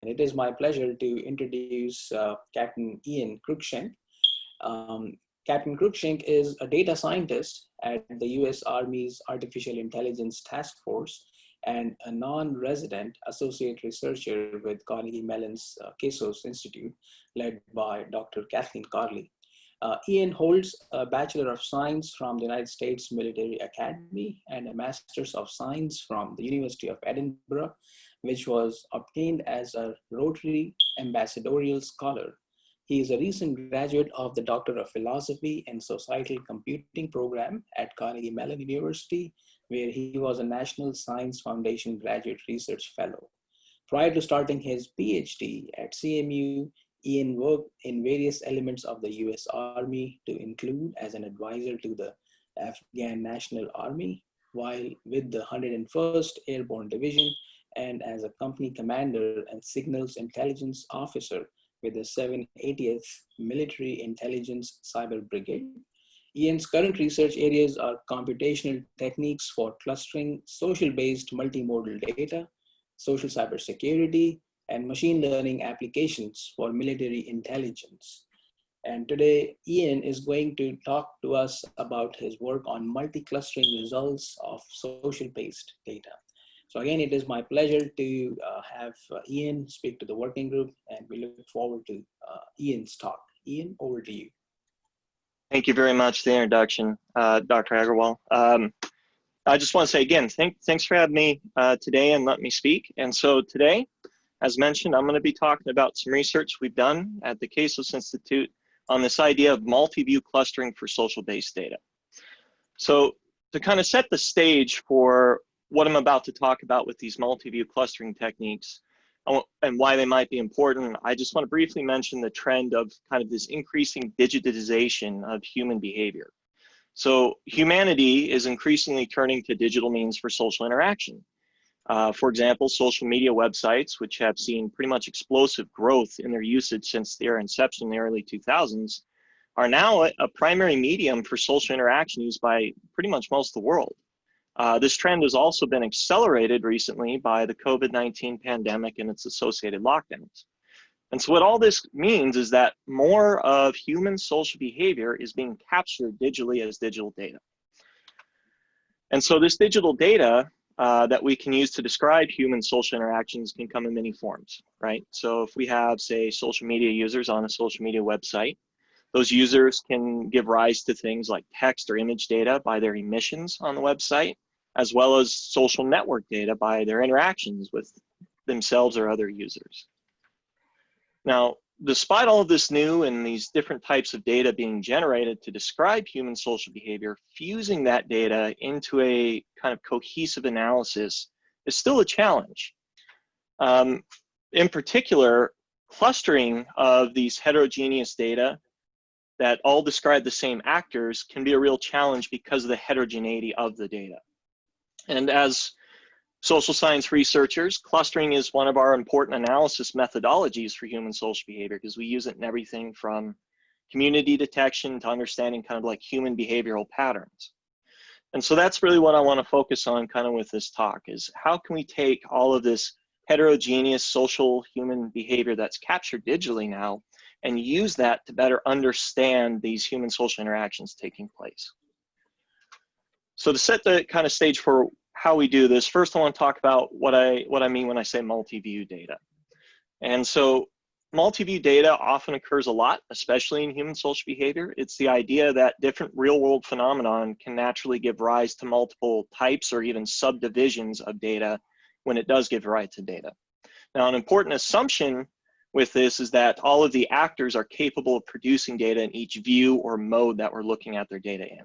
it is my pleasure to introduce Captain Iain Cruickshank. Captain Cruickshank is a data scientist at the US Army's Artificial Intelligence Task Force and a non-resident associate researcher with Carnegie Mellon's CASOS Institute, led by Dr. Kathleen Carley. Iain holds a Bachelor of Science from the United States Military Academy and a Master's of Science from the University of Edinburgh, which was obtained as a Rotary Ambassadorial Scholar. He is a recent graduate of the Doctor of Philosophy and Societal Computing program at Carnegie Mellon University, where he was a National Science Foundation Graduate Research Fellow. Prior to starting his Ph.D. at CMU, Iain worked in various elements of the US Army, to include as an advisor to the Afghan National Army, while with the 101st Airborne Division, and as a company commander and signals intelligence officer with the 780th Military Intelligence Cyber Brigade. Iain's current research areas are computational techniques for clustering social-based multimodal data, social cybersecurity, and machine learning applications for military intelligence. And today, Iain is going to talk to us about his work on multi-clustering results of social-based data. So again, it is my pleasure to have Iain speak to the working group, and we look forward to Iain's talk. Iain, over to you. Thank you very much for the introduction, Dr. Agarwal. I just want to say again, thanks for having me today and let me speak. And so today, as mentioned, I'm going to be talking about some research we've done at the CASOS Institute on this idea of multi-view clustering for social-based data. So to kind of set the stage for what I'm about to talk about with these multi-view clustering techniques and why they might be important, I just want to briefly mention the trend of kind of this increasing digitization of human behavior. So humanity is increasingly turning to digital means for social interaction. For example, social media websites, which have seen pretty much explosive growth in their usage since their inception in the early 2000s, are now a primary medium for social interaction used by pretty much most of the world. This trend has also been accelerated recently by the COVID-19 pandemic and its associated lockdowns. And so what all this means is that more of human social behavior is being captured digitally as digital data. And so this digital data that we can use to describe human social interactions can come in many forms, right? So if we have, say, social media users on a social media website, those users can give rise to things like text or image data by their emissions on the website, as well as social network data by their interactions with themselves or other users. Now, despite all of this new and these different types of data being generated to describe human social behavior, fusing that data into a kind of cohesive analysis is still a challenge. In particular, clustering of these heterogeneous data that all describe the same actors can be a real challenge because of the heterogeneity of the data. And as social science researchers, clustering is one of our important analysis methodologies for human social behavior because we use it in everything from community detection to understanding kind of like human behavioral patterns. And so that's really what I want to focus on kind of with this talk is how can we take all of this heterogeneous social human behavior that's captured digitally now and use that to better understand these human social interactions taking place. So to set the kind of stage for how we do this, first I want to talk about what I mean when I say multi-view data. And so multi-view data often occurs a lot, especially in human social behavior. It's the idea that different real-world phenomenon can naturally give rise to multiple types or even subdivisions of data when it does give rise to data. Now, an important assumption with this is that all of the actors are capable of producing data in each view or mode that we're looking at their data in.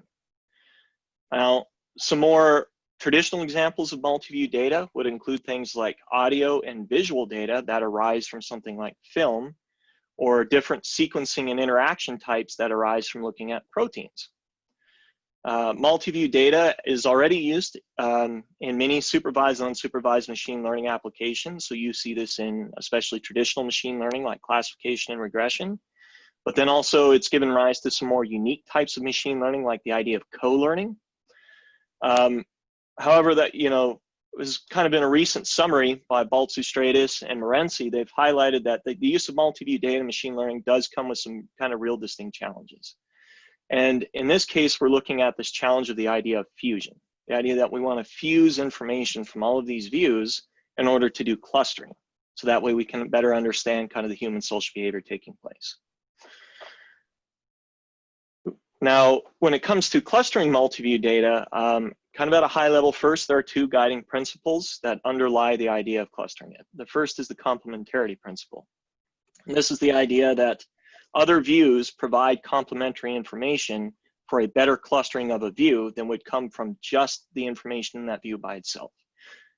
Now, some more traditional examples of multi-view data would include things like audio and visual data that arise from something like film, or different sequencing and interaction types that arise from looking at proteins. Multi-view data is already used in many supervised and unsupervised machine learning applications. So you see this in especially traditional machine learning like classification and regression. But then also it's given rise to some more unique types of machine learning like the idea of co-learning. However, that, was kind of in a recent summary by Baltzoustradis and Morency, they've highlighted that the use of multi-view data machine learning does come with some kind of real distinct challenges. And in this case, we're looking at this challenge of the idea of fusion, the idea that we want to fuse information from all of these views in order to do clustering. So that way we can better understand kind of the human social behavior taking place. Now, when it comes to clustering multi-view data, kind of at a high level, first, there are two guiding principles that underlie the idea of clustering it. The first is the complementarity principle. And this is the idea that other views provide complementary information for a better clustering of a view than would come from just the information in that view by itself.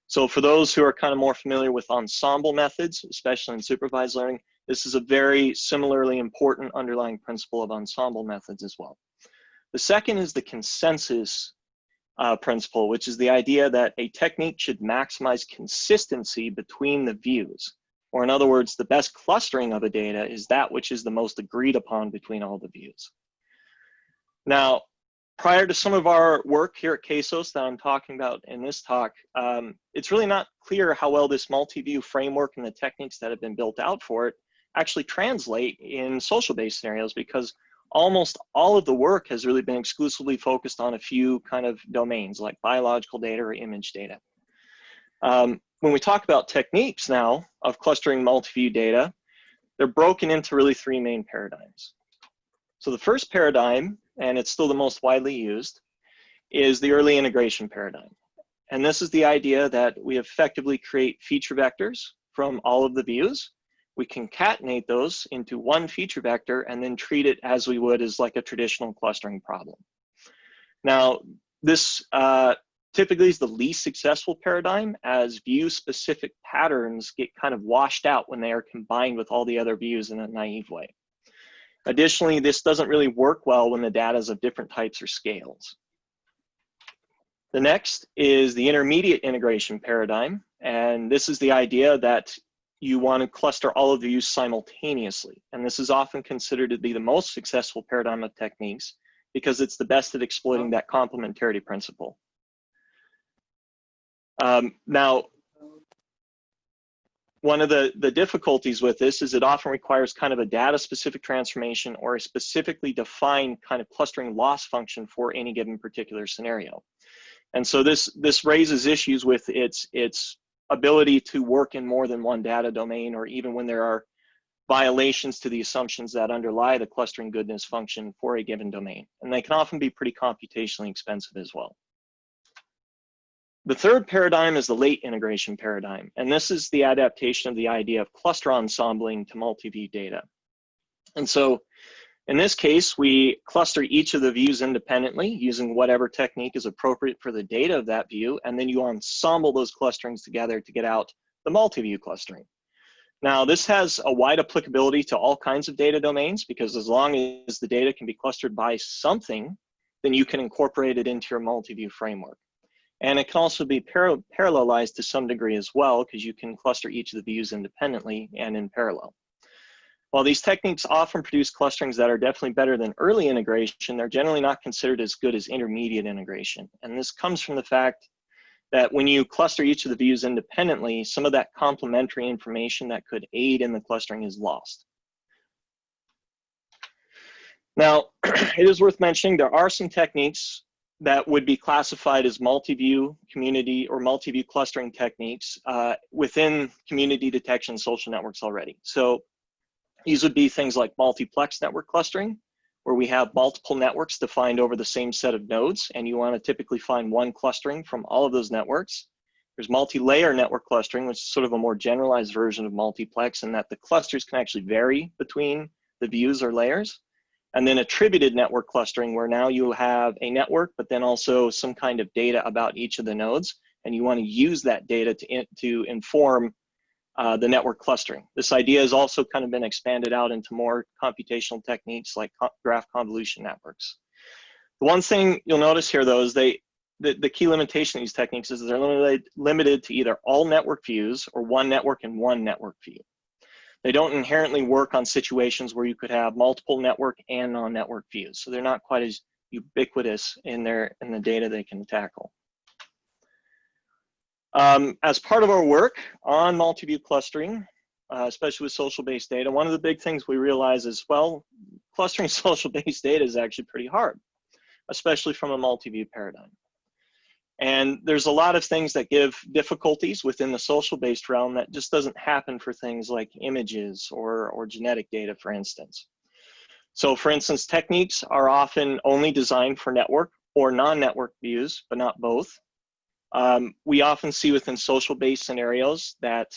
So for those who are kind of more familiar with ensemble methods, especially in supervised learning, this is a very similarly important underlying principle of ensemble methods as well. The second is the consensus principle, which is the idea that a technique should maximize consistency between the views. Or in other words, the best clustering of a data is that which is the most agreed upon between all the views. Now, prior to some of our work here at CASOS that I'm talking about in this talk, it's really not clear how well this multi-view framework and the techniques that have been built out for it actually translate in social-based scenarios, because almost all of the work has really been exclusively focused on a few kind of domains like biological data or image data. When we talk about techniques now of clustering multi-view data, they're broken into really three main paradigms. So the first paradigm, and it's still the most widely used, is the early integration paradigm. And this is the idea that we effectively create feature vectors from all of the views. We concatenate those into one feature vector and then treat it as we would as like a traditional clustering problem. Now, this typically is the least successful paradigm, as view-specific patterns get kind of washed out when they are combined with all the other views in a naive way. Additionally, this doesn't really work well when the data is of different types or scales. The next is the intermediate integration paradigm, and this is the idea that you want to cluster all of the views simultaneously. And this is often considered to be the most successful paradigm of techniques because it's the best at exploiting that complementarity principle. Now, one of the difficulties with this is it often requires kind of a data-specific transformation or a specifically defined kind of clustering loss function for any given particular scenario. And so this raises issues with its ability to work in more than one data domain, or even when there are violations to the assumptions that underlie the clustering goodness function for a given domain. And they can often be pretty computationally expensive as well. The third paradigm is the late integration paradigm, and this is the adaptation of the idea of cluster ensembling to multi-view data. And so in this case, we cluster each of the views independently using whatever technique is appropriate for the data of that view, and then you ensemble those clusterings together to get out the multi-view clustering. Now, this has a wide applicability to all kinds of data domains, because as long as the data can be clustered by something, then you can incorporate it into your multi-view framework. And it can also be parallelized to some degree as well, because you can cluster each of the views independently and in parallel. While these techniques often produce clusterings that are definitely better than early integration, they're generally not considered as good as intermediate integration. And this comes from the fact that when you cluster each of the views independently, some of that complementary information that could aid in the clustering is lost. Now, it is worth mentioning there are some techniques that would be classified as multi-view community or multi-view clustering techniques within community detection social networks already. So these would be things like multiplex network clustering, where we have multiple networks defined over the same set of nodes, and you want to typically find one clustering from all of those networks. There's multi-layer network clustering, which is sort of a more generalized version of multiplex, in that the clusters can actually vary between the views or layers. And then attributed network clustering, where now you have a network, but then also some kind of data about each of the nodes, and you want to use that data to inform the network clustering. This idea has also kind of been expanded out into more computational techniques like graph convolution networks. The one thing you'll notice here, though, is the key limitation of these techniques is they're limited to either all network views or one network and one network view. They don't inherently work on situations where you could have multiple network and non-network views. So they're not quite as ubiquitous in the data they can tackle. As part of our work on multi-view clustering, especially with social-based data, one of the big things we realize is, well, clustering social-based data is actually pretty hard, especially from a multi-view paradigm. And there's a lot of things that give difficulties within the social-based realm that just doesn't happen for things like images or genetic data, for instance. So for instance, techniques are often only designed for network or non-network views, but not both. We often see within social-based scenarios that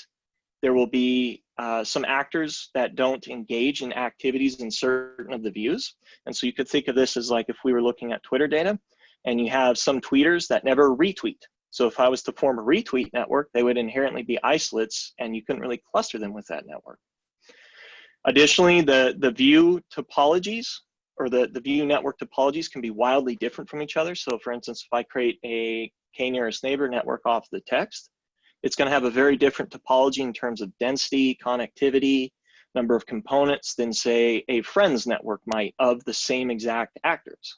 there will be some actors that don't engage in activities in certain of the views. And so you could think of this as like if we were looking at Twitter data and you have some tweeters that never retweet. So if I was to form a retweet network, they would inherently be isolates and you couldn't really cluster them with that network. Additionally, the view topologies or the view network topologies can be wildly different from each other. So for instance, if I create a k-nearest neighbor network off the text, it's going to have a very different topology in terms of density, connectivity, number of components than say a friends network might of the same exact actors.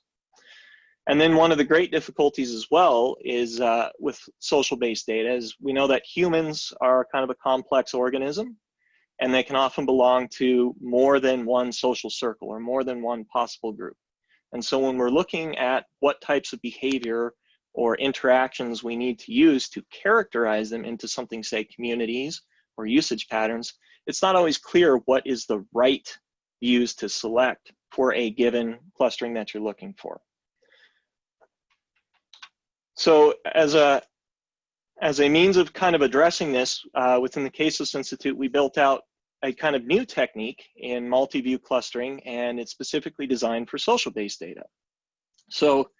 And then one of the great difficulties as well is with social-based data is we know that humans are kind of a complex organism and they can often belong to more than one social circle or more than one possible group. And so when we're looking at what types of behavior or interactions we need to use to characterize them into something, say, communities or usage patterns, it's not always clear what is the right views to select for a given clustering that you're looking for. So as a means of kind of addressing this, within the CASOS Institute, we built out a kind of new technique in multi-view clustering, and it's specifically designed for social-based data. So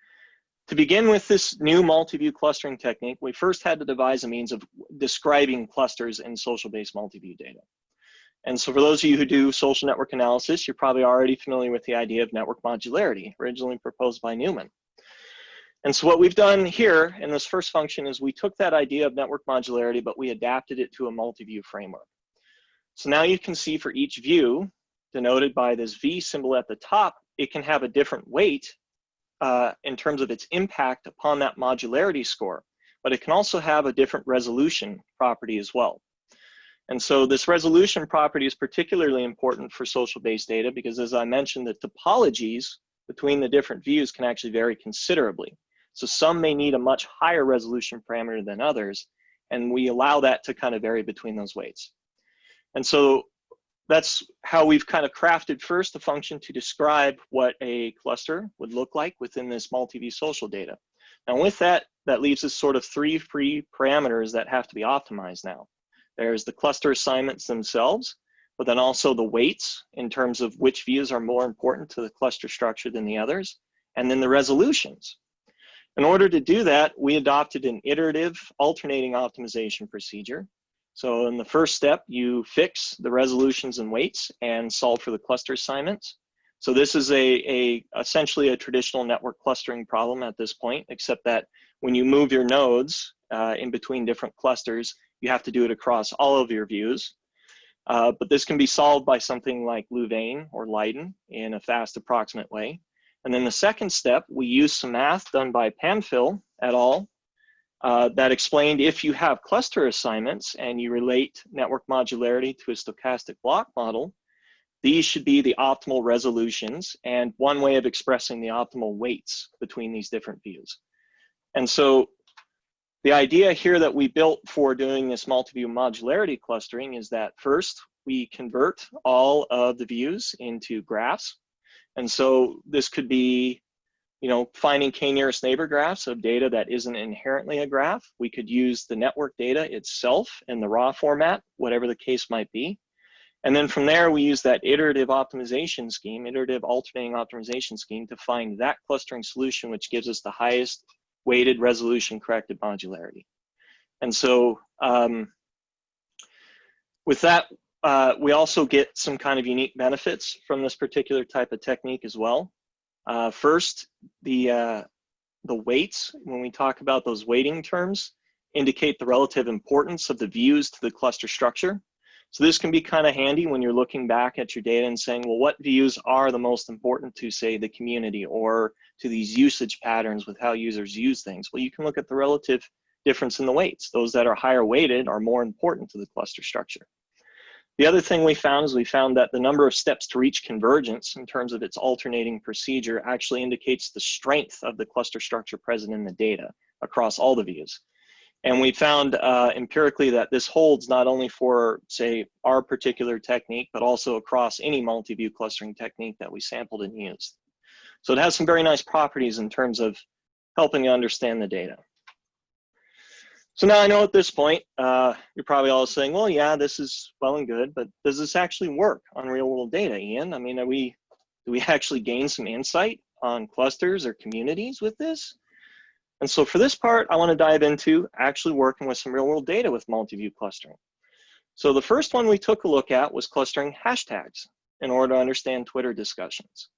to begin with this new multi-view clustering technique, we first had to devise a means of describing clusters in social-based multi-view data. And so for those of you who do social network analysis, you're probably already familiar with the idea of network modularity, originally proposed by Newman. And so what we've done here in this first function is we took that idea of network modularity, but we adapted it to a multi-view framework. So now you can see for each view, denoted by this V symbol at the top, it can have a different weight in terms of its impact upon that modularity score, but it can also have a different resolution property as well. And so this resolution property is particularly important for social-based data because, as I mentioned, the topologies between the different views can actually vary considerably. So some may need a much higher resolution parameter than others, and we allow that to kind of vary between those weights. And so that's how we've kind of crafted first a function to describe what a cluster would look like within this multi-view social data. Now with that, that leaves us sort of three free parameters that have to be optimized now. There's the cluster assignments themselves, but then also the weights in terms of which views are more important to the cluster structure than the others, and then the resolutions. In order to do that, we adopted an iterative alternating optimization procedure. So in the first step, you fix the resolutions and weights and solve for the cluster assignments. So this is essentially a traditional network clustering problem at this point, except that when you move your nodes in between different clusters, you have to do it across all of your views. But this can be solved by something like Louvain or Leiden in a fast approximate way. And then the second step, we use some math done by Panfil et al. That explained if you have cluster assignments and you relate network modularity to a stochastic block model, these should be the optimal resolutions and one way of expressing the optimal weights between these different views. And so the idea here that we built for doing this multi-view modularity clustering is that first, we convert all of the views into graphs. And so this could be, finding k-nearest neighbor graphs of data that isn't inherently a graph. We could use the network data itself in the raw format, whatever the case might be. And then from there, we use that iterative optimization scheme, iterative alternating optimization scheme to find that clustering solution, which gives us the highest weighted resolution corrected modularity. And so with that, we also get some kind of unique benefits from this particular type of technique as well. First, the weights, when we talk about those weighting terms, indicate the relative importance of the views to the cluster structure. So this can be kind of handy when you're looking back at your data and saying, well, what views are the most important to, say, the community or to these usage patterns with how users use things? Well, you can look at the relative difference in the weights. Those that are higher weighted are more important to the cluster structure. The other thing we found is we found that the number of steps to reach convergence in terms of its alternating procedure actually indicates the strength of the cluster structure present in the data across all the views. And we found empirically that this holds not only for, say, our particular technique, but also across any multi-view clustering technique that we sampled and used. So it has some very nice properties in terms of helping you understand the data. So now I know at this point, you're probably all saying, well, yeah, this is well and good, but does this actually work on real world data, Ian? I mean, do we actually gain some insight on clusters or communities with this? And so for this part, I want to dive into actually working with some real world data with multi-view clustering. So the first one we took a look at was clustering hashtags in order to understand Twitter discussions.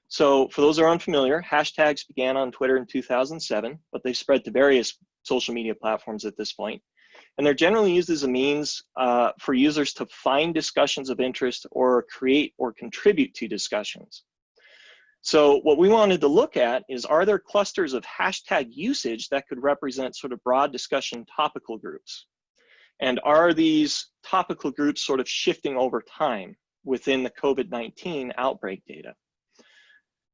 So for those who are unfamiliar, hashtags began on Twitter in 2007, but they've spread to various social media platforms at this point. And they're generally used as a means for users to find discussions of interest or create or contribute to discussions. So what we wanted to look at is, are there clusters of hashtag usage that could represent sort of broad discussion topical groups? And are these topical groups sort of shifting over time within the COVID-19 outbreak data?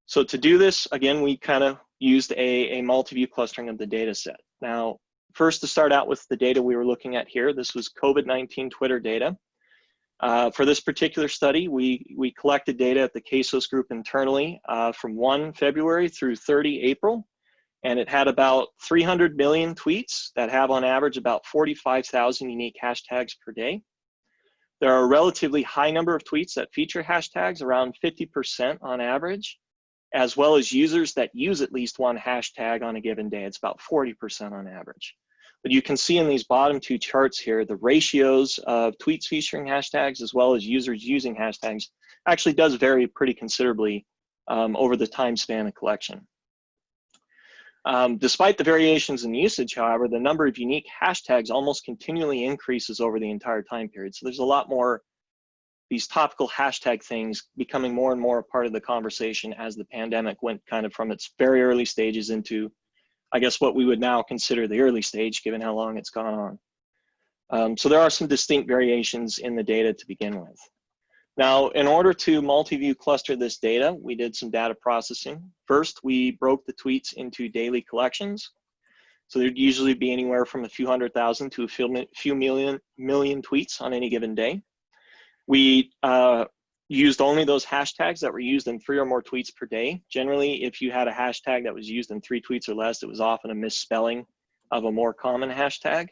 So to do this, again, we kind of used a multi-view clustering of the data set. Now, first to start out with the data we were looking at here, this was COVID-19 Twitter data. For this particular study, we collected data at the CASOS group internally from 1 February through 30 April, and it had about 300 million tweets that have on average about 45,000 unique hashtags per day. There are a relatively high number of tweets that feature hashtags, around 50% on average, as well as users that use at least one hashtag on a given day. It's about 40% on average. But you can see in these bottom two charts here, the ratios of tweets featuring hashtags as well as users using hashtags actually does vary pretty considerably over the time span of collection. Despite the variations in usage, however, the number of unique hashtags almost continually increases over the entire time period. So there's a lot more these topical hashtag things becoming more and more a part of the conversation as the pandemic went kind of from its very early stages into, I guess, what we would now consider the early stage, given how long it's gone on. So there are some distinct variations in the data to begin with. Now, in order to multi-view cluster this data, we did some data processing. First, we broke the tweets into daily collections. So there'd usually be anywhere from a few 100,000 to a few million tweets on any given day. We used only those hashtags that were used in 3 or more tweets per day. Generally, if you had a hashtag that was used in 3 tweets or less, it was often a misspelling of a more common hashtag.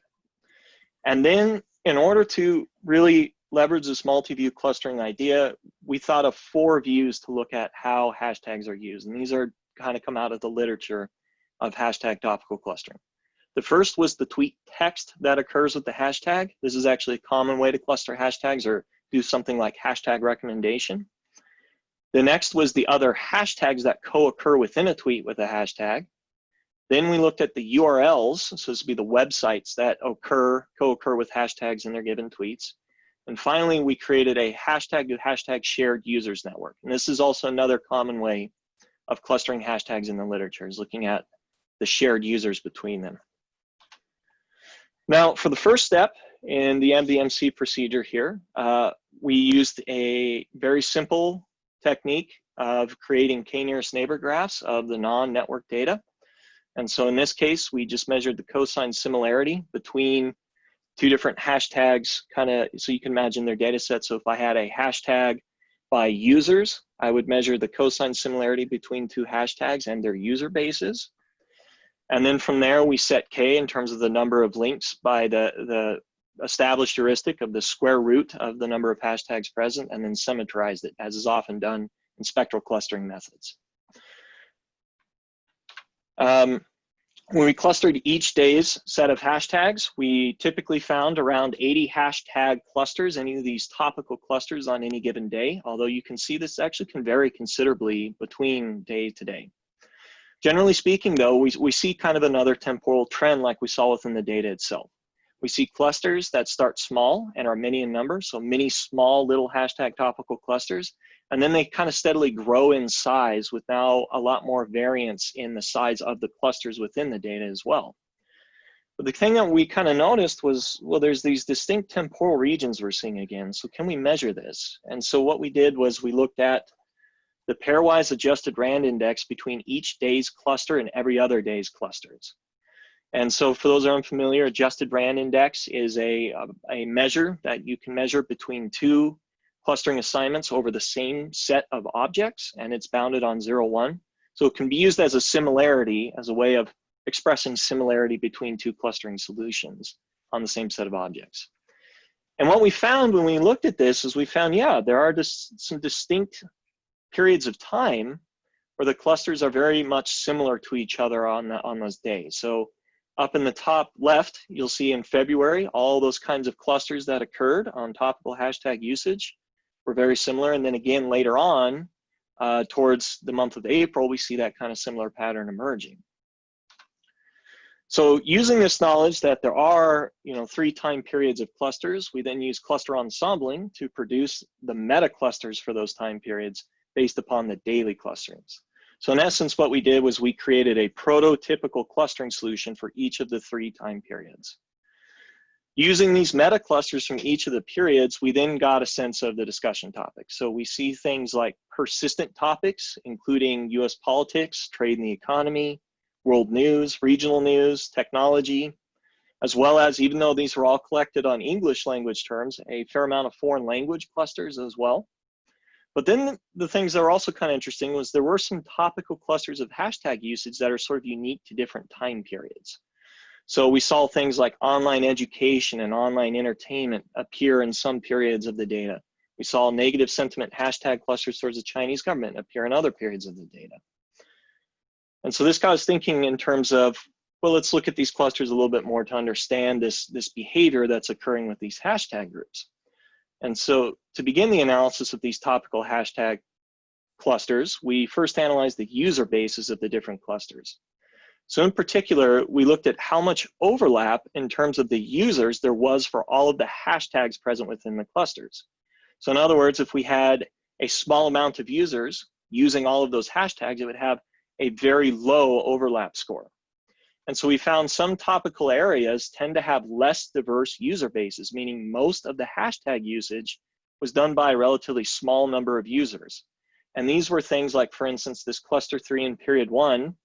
And then in order to really leverage this multi-view clustering idea, we thought of 4 views to look at how hashtags are used. And these are kind of come out of the literature of hashtag topical clustering. The first was the tweet text that occurs with the hashtag. This is actually a common way to cluster hashtags, or do something like hashtag recommendation. The next was the other hashtags that co-occur within a tweet with a hashtag. Then we looked at the URLs, so this would be the websites that co-occur with hashtags in their given tweets. And finally, we created a hashtag to hashtag shared users network. And this is also another common way of clustering hashtags in the literature, is looking at the shared users between them. Now, for the first step in the MDMC procedure here, we used a very simple technique of creating k-nearest neighbor graphs of the non-network data. And so in this case, we just measured the cosine similarity between 2 different hashtags, kind of, so you can imagine their data set. So if I had a hashtag by users, I would measure the cosine similarity between 2 hashtags and their user bases. And then from there, we set K in terms of the number of links by the established heuristic of the square root of the number of hashtags present, and then symmetrized it, as is often done in spectral clustering methods. When we clustered each day's set of hashtags, we typically found around 80 hashtag clusters, any of these topical clusters on any given day, although you can see this actually can vary considerably between day to day. Generally speaking, though, we see kind of another temporal trend like we saw within the data itself. We see clusters that start small and are many in number, so many small little hashtag topical clusters, and then they kind of steadily grow in size with now a lot more variance in the size of the clusters within the data as well. But the thing that we kind of noticed was, well, there's these distinct temporal regions we're seeing again. So can we measure this? And so what we did was we looked at the pairwise adjusted RAND index between each day's cluster and every other day's clusters. And so for those who are unfamiliar, adjusted RAND index is a measure that you can measure between two clustering assignments over the same set of objects, and it's bounded on 0, 1. So it can be used as a similarity, as a way of expressing similarity between two clustering solutions on the same set of objects. And what we found when we looked at this is we found, yeah, there are just some distinct periods of time where the clusters are very much similar to each other on those days. So up in the top left, you'll see in February, all those kinds of clusters that occurred on topical hashtag usage were very similar. And then again, later on, towards the month of April, we see that kind of similar pattern emerging. So using this knowledge that there are, 3 time periods of clusters, we then use cluster ensembling to produce the meta clusters for those time periods based upon the daily clusterings. So in essence, what we did was we created a prototypical clustering solution for each of the 3 time periods. Using these meta clusters from each of the periods, we then got a sense of the discussion topics. So we see things like persistent topics, including US politics, trade and the economy, world news, regional news, technology, as well as, even though these were all collected on English language terms, a fair amount of foreign language clusters as well. But then the things that were also kind of interesting was there were some topical clusters of hashtag usage that are sort of unique to different time periods. So we saw things like online education and online entertainment appear in some periods of the data. We saw negative sentiment hashtag clusters towards the Chinese government appear in other periods of the data. And so this got us thinking in terms of, well, let's look at these clusters a little bit more to understand this behavior that's occurring with these hashtag groups. And so to begin the analysis of these topical hashtag clusters, we first analyzed the user bases of the different clusters. So in particular, we looked at how much overlap in terms of the users there was for all of the hashtags present within the clusters. So in other words, if we had a small amount of users using all of those hashtags, it would have a very low overlap score. And so we found some topical areas tend to have less diverse user bases, meaning most of the hashtag usage was done by a relatively small number of users. And these were things like, for instance, this cluster 3 in period 1,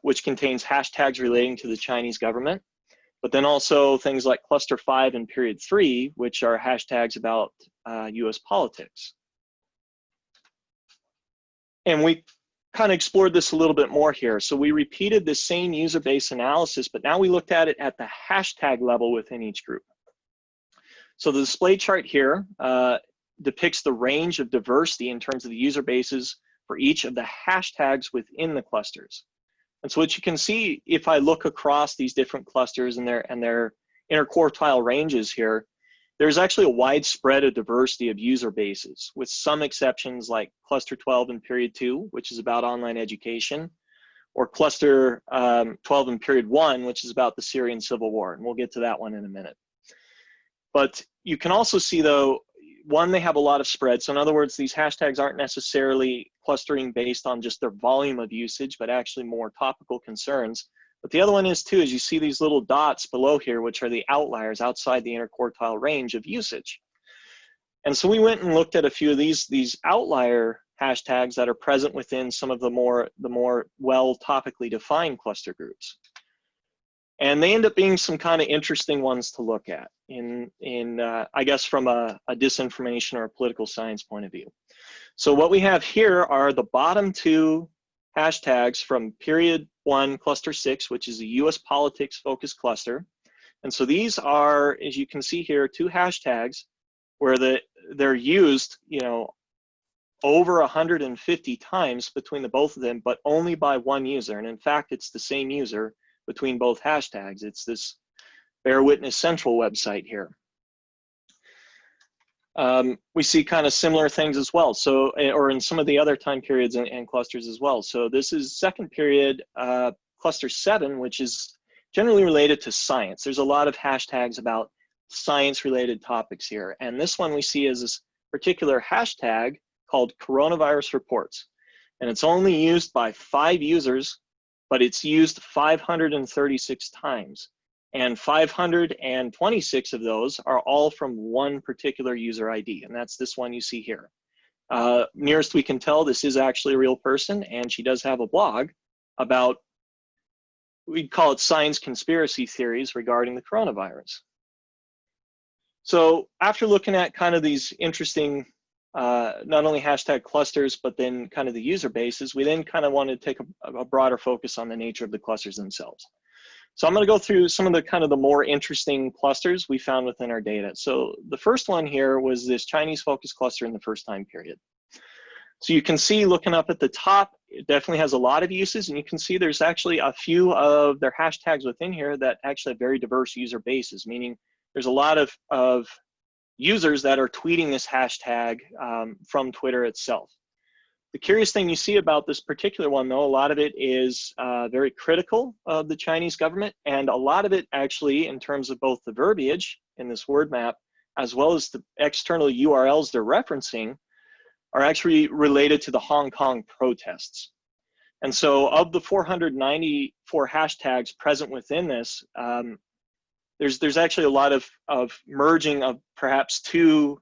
which contains hashtags relating to the Chinese government, but then also things like cluster 5 in period 3, which are hashtags about US politics. And we kind of explored this a little bit more here. So we repeated the same user base analysis, but now we looked at it at the hashtag level within each group. So the display chart here depicts the range of diversity in terms of the user bases for each of the hashtags within the clusters. And so what you can see, if I look across these different clusters and their interquartile ranges here, there's actually a wide spread of diversity of user bases, with some exceptions like cluster 12 in period 2, which is about online education, or cluster 12 in period 1, which is about the Syrian civil war. And we'll get to that one in a minute. But you can also see, though, one, they have a lot of spread. So in other words, these hashtags aren't necessarily clustering based on just their volume of usage, but actually more topical concerns. But the other one is too, is you see these little dots below here, which are the outliers outside the interquartile range of usage. And so we went and looked at a few of these outlier hashtags that are present within some of the more well topically defined cluster groups. And they end up being some kind of interesting ones to look at I guess from a disinformation or a political science point of view. So what we have here are the bottom 2 hashtags from period 1, cluster 6, which is a US politics focused cluster. And so these are, as you can see here, 2 hashtags where they're used, over 150 times between the both of them, but only by one user. And in fact, it's the same user between both hashtags. It's this Bear Witness Central website here. We see kind of similar things as well. So, or in some of the other time periods and clusters as well. So this is second period, cluster 7, which is generally related to science. There's a lot of hashtags about science related topics here. And this one we see as this particular hashtag called coronavirus reports. And it's only used by 5 users, but it's used 536 times. And 526 of those are all from one particular user ID, and that's this one you see here. Nearest we can tell, this is actually a real person, and she does have a blog about, we'd call it science conspiracy theories regarding the coronavirus. So after looking at kind of these interesting, not only hashtag clusters, but then kind of the user bases, we then kind of wanted to take a broader focus on the nature of the clusters themselves. So I'm going to go through some of the kind of the more interesting clusters we found within our data. So the first one here was this Chinese focus cluster in the first time period. So you can see looking up at the top, it definitely has a lot of uses, and you can see there's actually a few of their hashtags within here that actually have very diverse user bases, meaning there's a lot of users that are tweeting this hashtag from Twitter itself. The curious thing you see about this particular one, though, a lot of it is very critical of the Chinese government, and a lot of it actually, in terms of both the verbiage in this word map, as well as the external URLs they're referencing, are actually related to the Hong Kong protests. And so of the 494 hashtags present within this, there's actually a lot of merging of perhaps two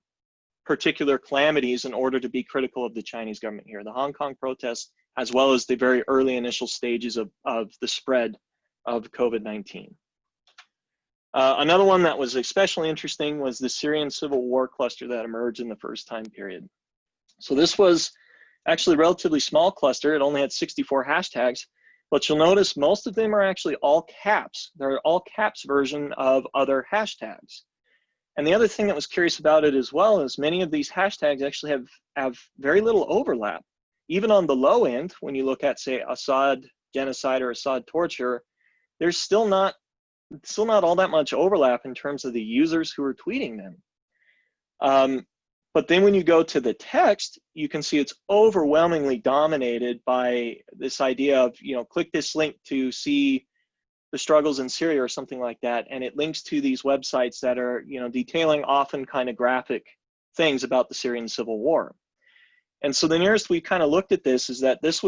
particular calamities in order to be critical of the Chinese government here, the Hong Kong protests, as well as the very early initial stages of the spread of COVID-19. Another one that was especially interesting was the Syrian civil war cluster that emerged in the first time period. So this was actually a relatively small cluster. It only had 64 hashtags, but you'll notice most of them are actually all caps. They're all caps version of other hashtags. And the other thing that was curious about it as well is many of these hashtags actually have very little overlap. Even on the low end, when you look at, say, Assad genocide or Assad torture, there's still not all that much overlap in terms of the users who are tweeting them. But then when you go to the text, you can see it's overwhelmingly dominated by this idea of, click this link to see the struggles in Syria or something like that, and it links to these websites that are, detailing often kind of graphic things about the Syrian civil war. And so the nearest we kind of looked at this is that this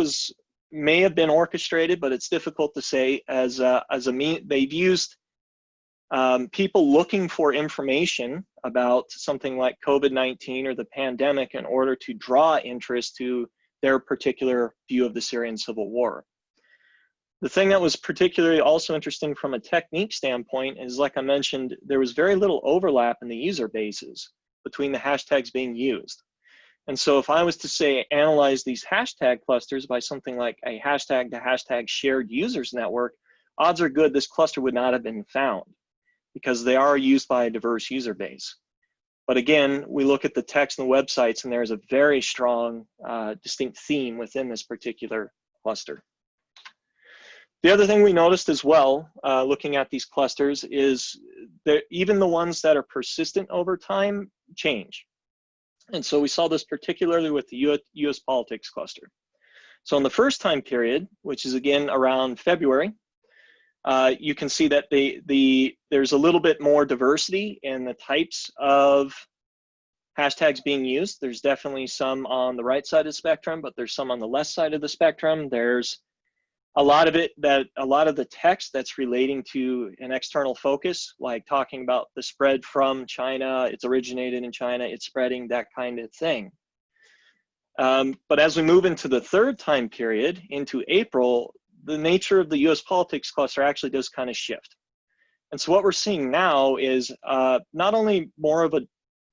may have been orchestrated, but it's difficult to say as a mean. They've used people looking for information about something like COVID-19 or the pandemic in order to draw interest to their particular view of the Syrian civil war. The thing that was particularly also interesting from a technique standpoint is, like I mentioned, there was very little overlap in the user bases between the hashtags being used. And so if I was to say analyze these hashtag clusters by something like a hashtag to hashtag shared users network, odds are good this cluster would not have been found because they are used by a diverse user base. But again, we look at the text and the websites, and there's a very strong, distinct theme within this particular cluster. The other thing we noticed as well, looking at these clusters, is that even the ones that are persistent over time change. And so we saw this particularly with the US politics cluster. So in the first time period, which is again around February, you can see that there's a little bit more diversity in the types of hashtags being used. There's definitely some on the right side of the spectrum, but there's some on the left side of the spectrum. There's a lot of the text that's relating to an external focus, like talking about the spread from China, it's originated in China, it's spreading, that kind of thing. But as we move into the third time period, into April, the nature of the US politics cluster actually does kind of shift. And so what we're seeing now is not only more of a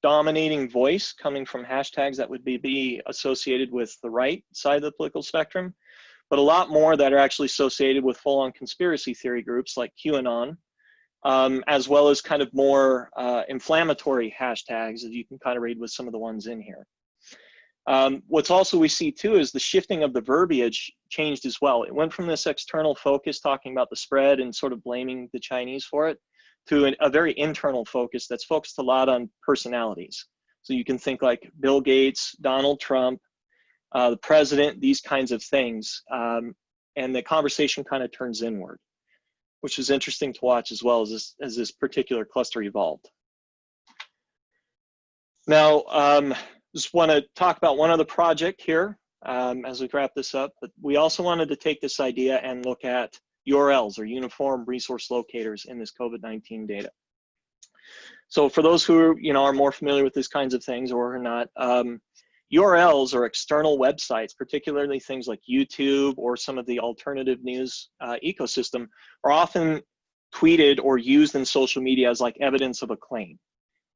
dominating voice coming from hashtags that would be associated with the right side of the political spectrum, but a lot more that are actually associated with full-on conspiracy theory groups like QAnon, as well as kind of more inflammatory hashtags, as you can kind of read with some of the ones in here. What's also we see too is the shifting of the verbiage changed as well. It went from this external focus talking about the spread and sort of blaming the Chinese for it to a very internal focus that's focused a lot on personalities. So you can think like Bill Gates, Donald Trump, the president, these kinds of things. And the conversation kind of turns inward, which is interesting to watch as well as this particular cluster evolved. Now, just want to talk about one other project here as we wrap this up, but we also wanted to take this idea and look at URLs, or Uniform Resource Locators, in this COVID-19 data. So for those who are more familiar with these kinds of things or are not, URLs or external websites, particularly things like YouTube or some of the alternative news ecosystem, are often tweeted or used in social media as like evidence of a claim,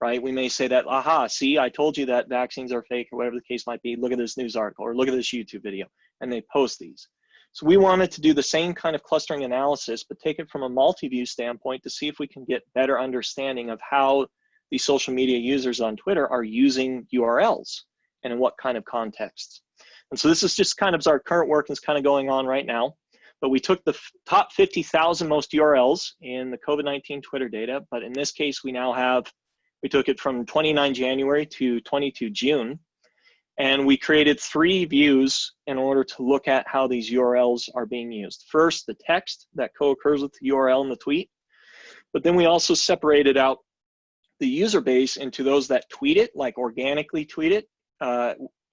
right? We may say that, aha, see, I told you that vaccines are fake, or whatever the case might be. Look at this news article, or look at this YouTube video, and they post these. So we wanted to do the same kind of clustering analysis, but take it from a multi-view standpoint to see if we can get better understanding of how these social media users on Twitter are using URLs and in what kind of contexts. And so this is just kind of our current work that's kind of going on right now. But we took the top 50,000 most URLs in the COVID-19 Twitter data, but in this case, we took it from 29 January to 22 June, and we created 3 views in order to look at how these URLs are being used. First, the text that co-occurs with the URL in the tweet, but then we also separated out the user base into those that tweet it, like organically tweet it,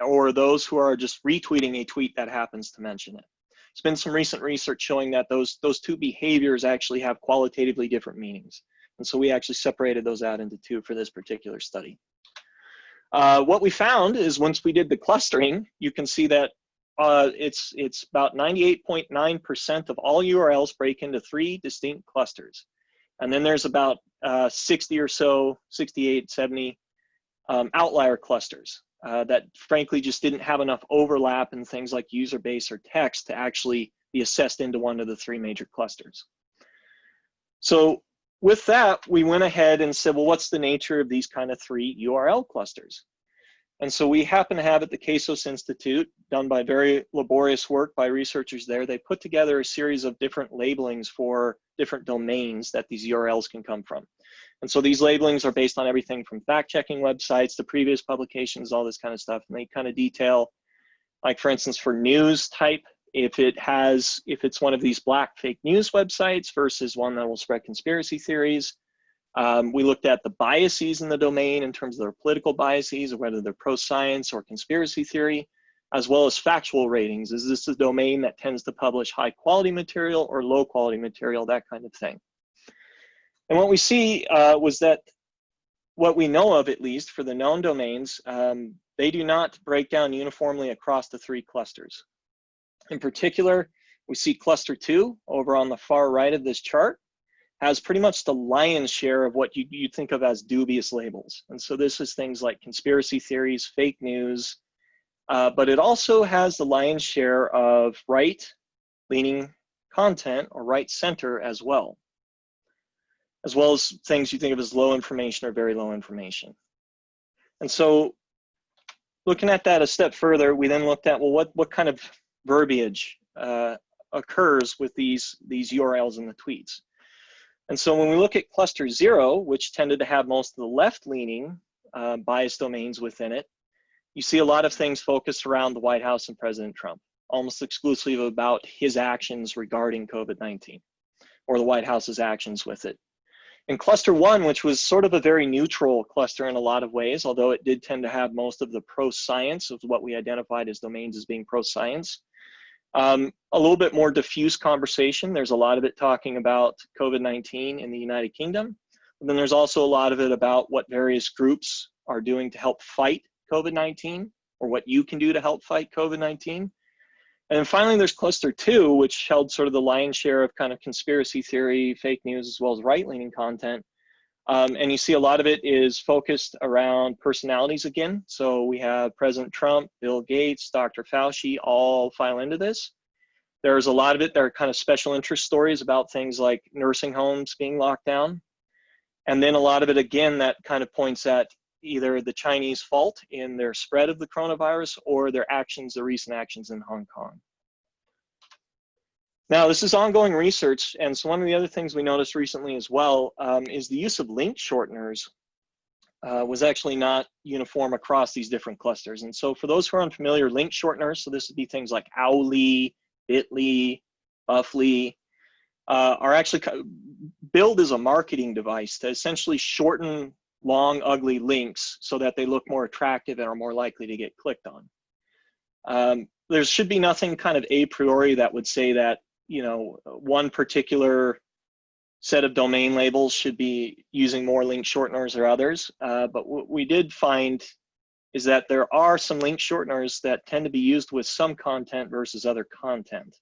or those who are just retweeting a tweet that happens to mention it. There's been some recent research showing that those 2 behaviors actually have qualitatively different meanings. And so we actually separated those out into 2 for this particular study. What we found is once we did the clustering, you can see that it's about 98.9% of all URLs break into 3 distinct clusters. And then there's about 60 or so, 68, 70 outlier clusters that frankly just didn't have enough overlap in things like user base or text to actually be assessed into one of the 3 major clusters. So with that, we went ahead and said, well, what's the nature of these kind of 3 URL clusters? And so we happen to have at the CASOS Institute, done by very laborious work by researchers there, they put together a series of different labelings for different domains that these URLs can come from. And so these labelings are based on everything from fact-checking websites to previous publications, all this kind of stuff. And they kind of detail, like for instance, for news type, if it's one of these black fake news websites versus one that will spread conspiracy theories. We looked at the biases in the domain in terms of their political biases, or whether they're pro-science or conspiracy theory, as well as factual ratings. Is this a domain that tends to publish high quality material or low quality material, that kind of thing. And what we see was that what we know of, at least for the known domains, they do not break down uniformly across the 3 clusters. In particular, we see cluster 2 over on the far right of this chart has pretty much the lion's share of what you think of as dubious labels. And so this is things like conspiracy theories, fake news, but it also has the lion's share of right-leaning content or right-center as well as things you think of as low information or very low information. And so looking at that a step further, we then looked at, well, what kind of verbiage occurs with these URLs in the tweets. And so when we look at cluster 0, which tended to have most of the left-leaning biased domains within it, you see a lot of things focused around the White House and President Trump, almost exclusively about his actions regarding COVID-19, or the White House's actions with it. In cluster 1, which was sort of a very neutral cluster in a lot of ways, although it did tend to have most of the pro-science of what we identified as domains as being pro-science, a little bit more diffuse conversation. There's a lot of it talking about COVID-19 in the United Kingdom. But then there's also a lot of it about what various groups are doing to help fight COVID-19, or what you can do to help fight COVID-19. And then finally, there's cluster 2, which held sort of the lion's share of kind of conspiracy theory, fake news, as well as right-leaning content. And you see a lot of it is focused around personalities again. So we have President Trump, Bill Gates, Dr. Fauci all file into this. There's a lot of it that are kind of special interest stories about things like nursing homes being locked down. And then a lot of it, again, that kind of points at either the Chinese fault in their spread of the coronavirus or their actions, the recent actions in Hong Kong. Now, this is ongoing research, and so one of the other things we noticed recently as well is the use of link shorteners was actually not uniform across these different clusters. And so for those who are unfamiliar, link shorteners, so this would be things like Outlier, Bitly, Buffly, are actually billed as a marketing device to essentially shorten long, ugly links so that they look more attractive and are more likely to get clicked on. There should be nothing kind of a priori that would say that you know, one particular set of domain labels should be using more link shorteners or others. But what we did find is that there are some link shorteners that tend to be used with some content versus other content,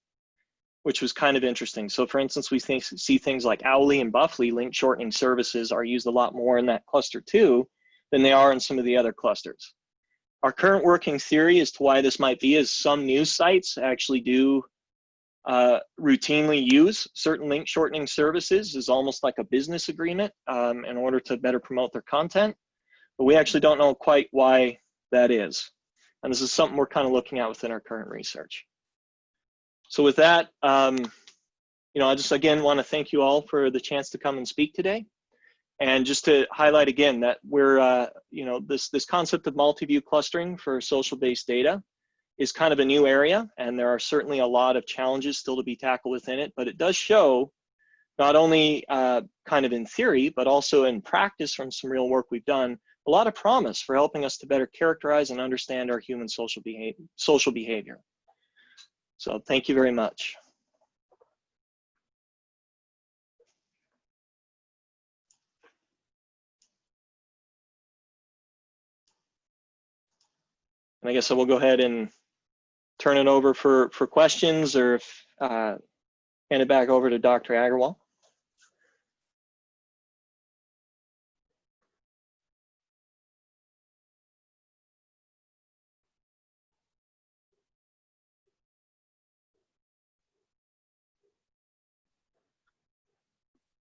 which was kind of interesting. So for instance, we see things like Outlier and Buffly link shortening services are used a lot more in that cluster too than they are in some of the other clusters. Our current working theory as to why this might be is some news sites actually do routinely use certain link shortening services as almost like a business agreement in order to better promote their content. But we actually don't know quite why that is. And this is something we're kind of looking at within our current research. So with that, you know, I just again want to thank you all for the chance to come and speak today. And just to highlight again that we're, you know, this concept of multi-view clustering for social-based data is kind of a new area, and there are certainly a lot of challenges still to be tackled within it, but it does show not only kind of in theory, but also in practice from some real work we've done, a lot of promise for helping us to better characterize and understand our human social behavior. So thank you very much. And I guess I will go ahead and turn it over for questions, or if, hand it back over to Dr. Agarwal.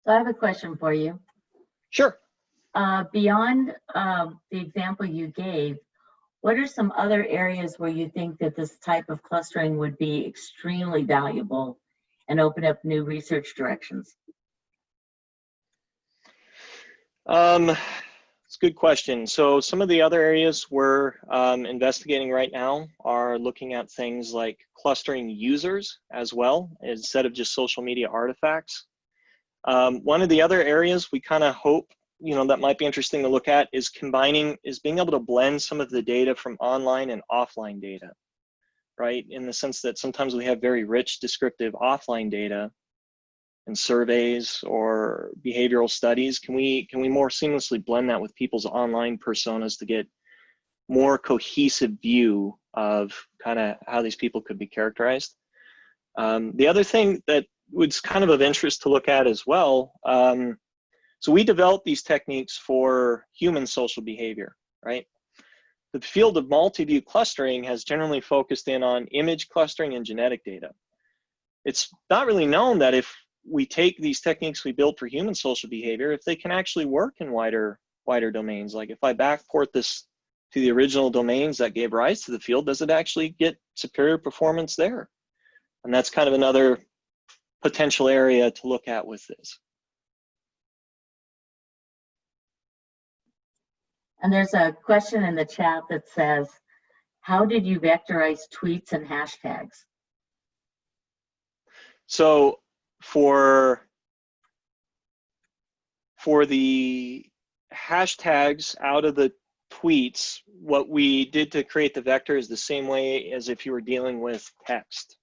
So I have a question for you. Sure. Beyond the example you gave, what are some other areas where you think that this type of clustering would be extremely valuable and open up new research directions? It's a good question. So some of the other areas we're investigating right now are looking at things like clustering users as well, instead of just social media artifacts. One of the other areas we kind of hope, you know, that might be interesting to look at is being able to blend some of the data from online and offline data, right? In the sense that sometimes we have very rich descriptive offline data and surveys or behavioral studies. Can we more seamlessly blend that with people's online personas to get more cohesive view of kind of how these people could be characterized? The other thing that was kind of interest to look at as well, so we developed these techniques for human social behavior, right? The field of multi-view clustering has generally focused in on image clustering and genetic data. It's not really known that if we take these techniques we built for human social behavior, if they can actually work in wider domains. Like if I backport this to the original domains that gave rise to the field, does it actually get superior performance there? And that's kind of another potential area to look at with this. And there's a question in the chat that says, how did you vectorize tweets and hashtags? So for the hashtags out of the tweets, what we did to create the vector is the same way as if you were dealing with text.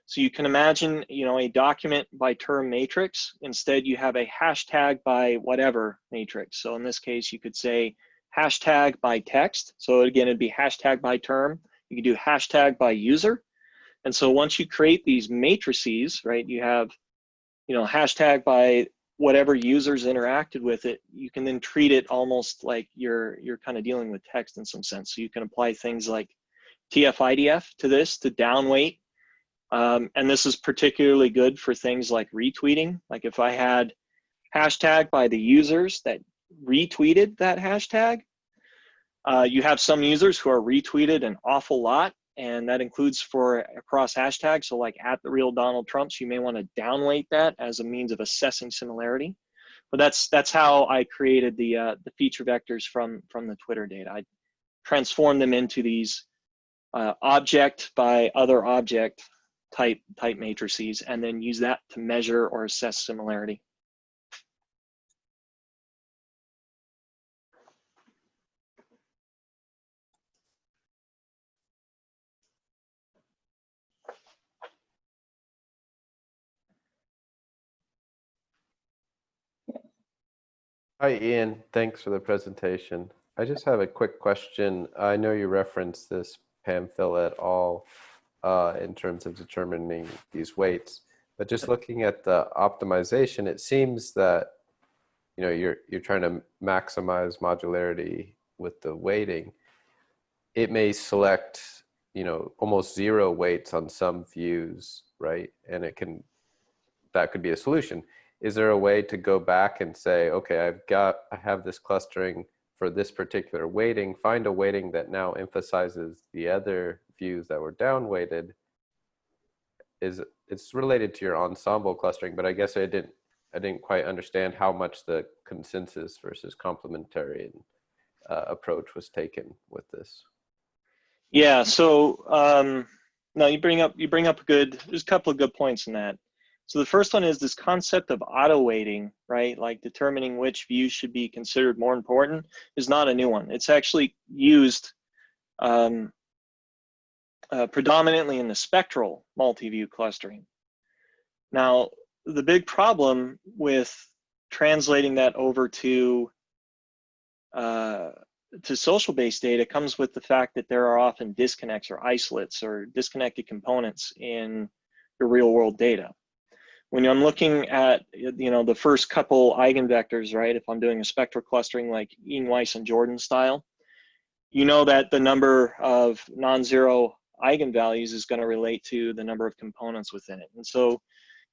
So you can imagine, you know, a document by term matrix. Instead, you have a hashtag by whatever matrix. So in this case, you could say hashtag by text. So again, it'd be hashtag by term. You could do hashtag by user. And so once you create these matrices, right, you have, you know, hashtag by whatever users interacted with it, you can then treat it almost like you're kind of dealing with text in some sense. So you can apply things like TF-IDF to this to downweight. And this is particularly good for things like retweeting. Like if I had hashtag by the users that retweeted that hashtag, you have some users who are retweeted an awful lot, and that includes for across hashtags. So like at the real Donald Trumps, you may want to downweight that as a means of assessing similarity. But that's how I created the feature vectors from the Twitter data. I transformed them into these object by other object type matrices, and then use that to measure or assess similarity. Hi, Ian. Thanks for the presentation. I just have a quick question. I know you referenced this PAMPhil et al. In terms of determining these weights, but just looking at the optimization, it seems that you're trying to maximize modularity with the weighting. It may select almost zero weights on some views, right? And that could be a solution. Is there a way to go back and say, okay, I have this clustering for this particular weighting, find a weighting that now emphasizes the other views that were down weighted? It's related to your ensemble clustering, but I guess I didn't quite understand how much the consensus versus complementarian approach was taken with this. Yeah, so no, you bring up there's a couple of good points in that. So the first one is this concept of auto weighting, right? Like determining which views should be considered more important is not a new one. It's actually used predominantly in the spectral multi-view clustering. Now, the big problem with translating that over to social-based data comes with the fact that there are often disconnects or isolates or disconnected components in the real-world data. When I'm looking at the first couple eigenvectors, right? If I'm doing a spectral clustering like Ian, Weiss, and Jordan style, you know that the number of non-zero eigenvalues is going to relate to the number of components within it, and so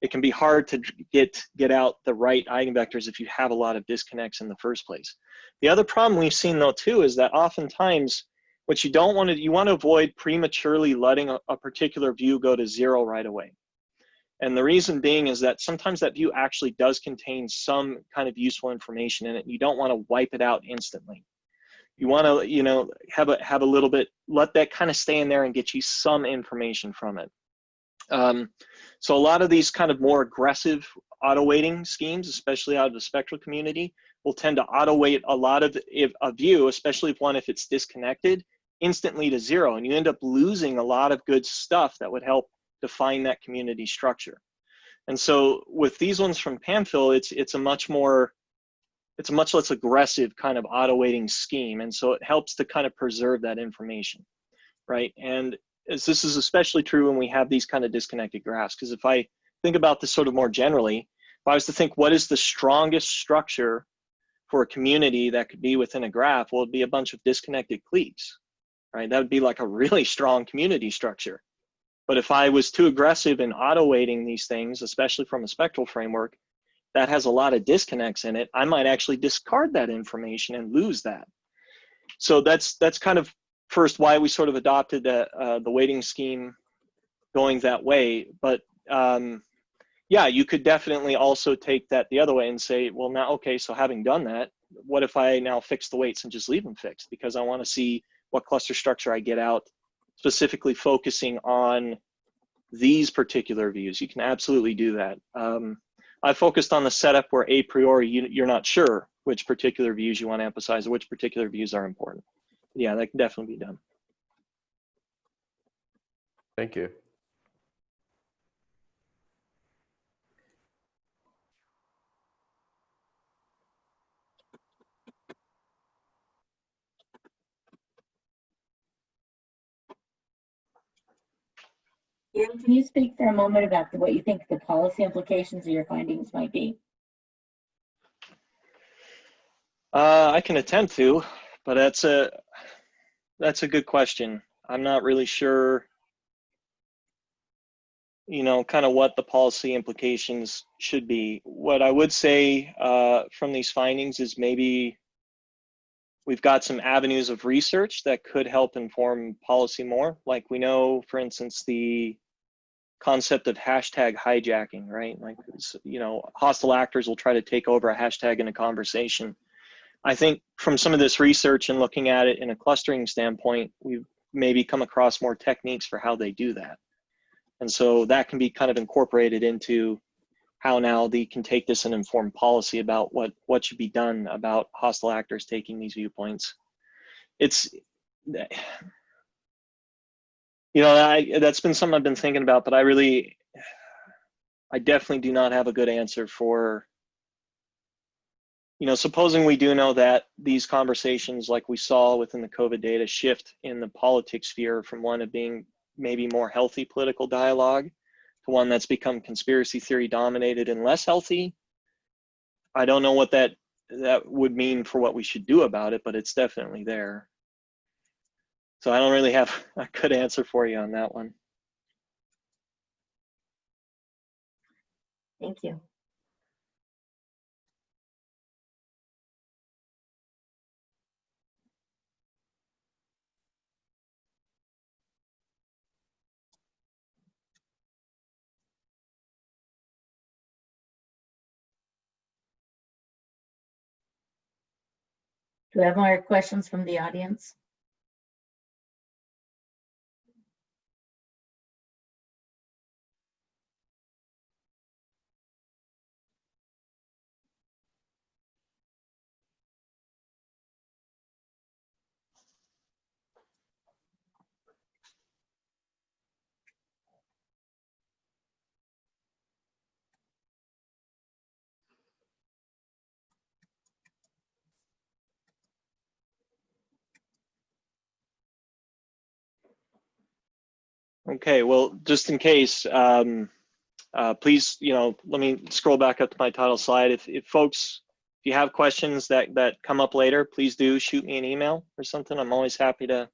it can be hard to get out the right eigenvectors if you have a lot of disconnects in the first place. The other problem we've seen though too is that oftentimes what you don't want to, you want to avoid prematurely letting a particular view go to zero right away. And the reason being is that sometimes that view actually does contain some kind of useful information in it. You don't want to wipe it out instantly. You want to, have a little bit, let that kind of stay in there and get you some information from it. So a lot of these kind of more aggressive auto weighting schemes, especially out of the spectral community, will tend to auto weight a lot of a view, especially if it's disconnected, instantly to zero, and you end up losing a lot of good stuff that would help define that community structure. And so with these ones from PAMPhil, it's a much less aggressive kind of auto weighting scheme, and so it helps to kind of preserve that information, right? And as this is especially true when we have these kind of disconnected graphs, because if I think about this sort of more generally, if I was to think what is the strongest structure for a community that could be within a graph, well, it'd be a bunch of disconnected cliques, right? That would be like a really strong community structure. But if I was too aggressive in auto weighting these things, especially from a spectral framework, that has a lot of disconnects in it, I might actually discard that information and lose that. So that's kind of first why we sort of adopted the weighting scheme going that way. But yeah, you could definitely also take that the other way and say, well, now, okay, so having done that, what if I now fix the weights and just leave them fixed? Because I want to see what cluster structure I get out, specifically focusing on these particular views. You can absolutely do that. I focused on the setup where a priori you're not sure which particular views you want to emphasize or which particular views are important. Yeah, that can definitely be done. Thank you. Iain, can you speak for a moment about what you think the policy implications of your findings might be? I can attempt to, but that's a good question. I'm not really sure, kind of what the policy implications should be. What I would say from these findings is maybe we've got some avenues of research that could help inform policy more. Like we know, for instance, the concept of hashtag hijacking, right? Like, hostile actors will try to take over a hashtag in a conversation. I think from some of this research and looking at it in a clustering standpoint, we've maybe come across more techniques for how they do that. And so that can be kind of incorporated into how now they can take this and inform policy about what should be done about hostile actors taking these viewpoints. It's, that's been something I've been thinking about, but I definitely do not have a good answer for you know, supposing we do know that these conversations, like we saw within the COVID data, shift in the politics sphere from one of being maybe more healthy political dialogue to one that's become conspiracy theory dominated and less healthy, I don't know what that would mean for what we should do about it, but it's definitely there. So I don't really have a good answer for you on that one. Thank you. Do we have more questions from the audience? Okay, well, just in case, please, you know, let me scroll back up to my title slide. If folks, if you have questions that come up later, please do shoot me an email or something. I'm always happy to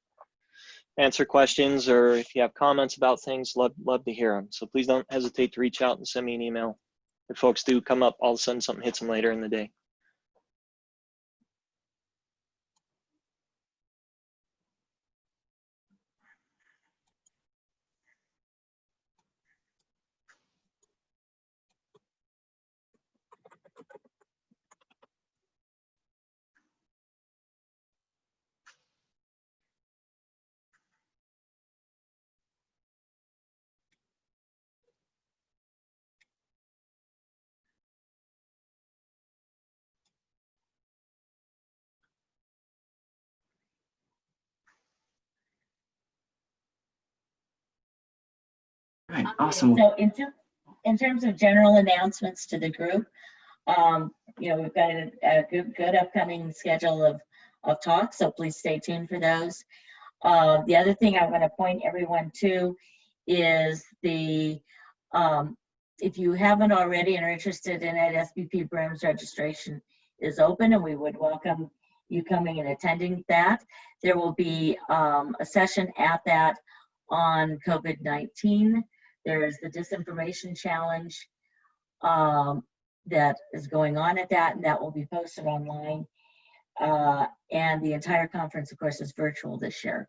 answer questions, or if you have comments about things, love to hear them. So please don't hesitate to reach out and send me an email. If folks do come up, all of a sudden something hits them later in the day. Right, awesome. So in terms of general announcements to the group, you know, we've got a good upcoming schedule of talks, so please stay tuned for those. The other thing I want to point everyone to is the, if you haven't already and are interested in it, SBP BRIMS registration is open, and we would welcome you coming and attending that. There will be a session at that on COVID-19. There is the disinformation challenge that is going on at that, and that will be posted online. And the entire conference, of course, is virtual this year.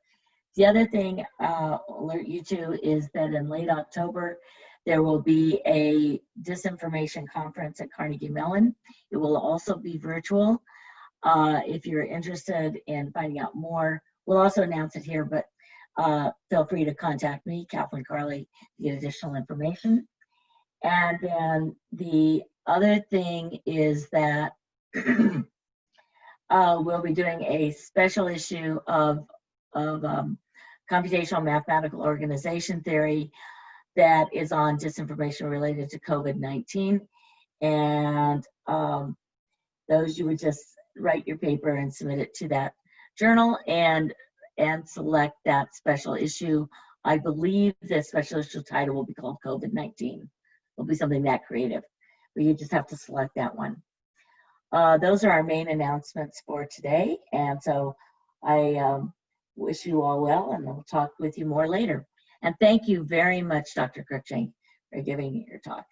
The other thing I'll alert you to is that in late October, there will be a disinformation conference at Carnegie Mellon. It will also be virtual. If you're interested in finding out more, we'll also announce it here, but feel free to contact me, Kathleen Carley, to get additional information. And then the other thing is that we'll be doing a special issue of computational mathematical organization theory that is on disinformation related to COVID-19. And those, you would just write your paper and submit it to that journal and select that special issue. I believe the special issue title will be called COVID-19. It'll be something that creative, but you just have to select that one. Those are our main announcements for today. And so I wish you all well, and we'll talk with you more later. And thank you very much, Dr. Cruickshank, for giving me your talk.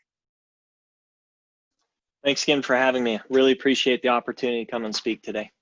Thanks again for having me. Really appreciate the opportunity to come and speak today.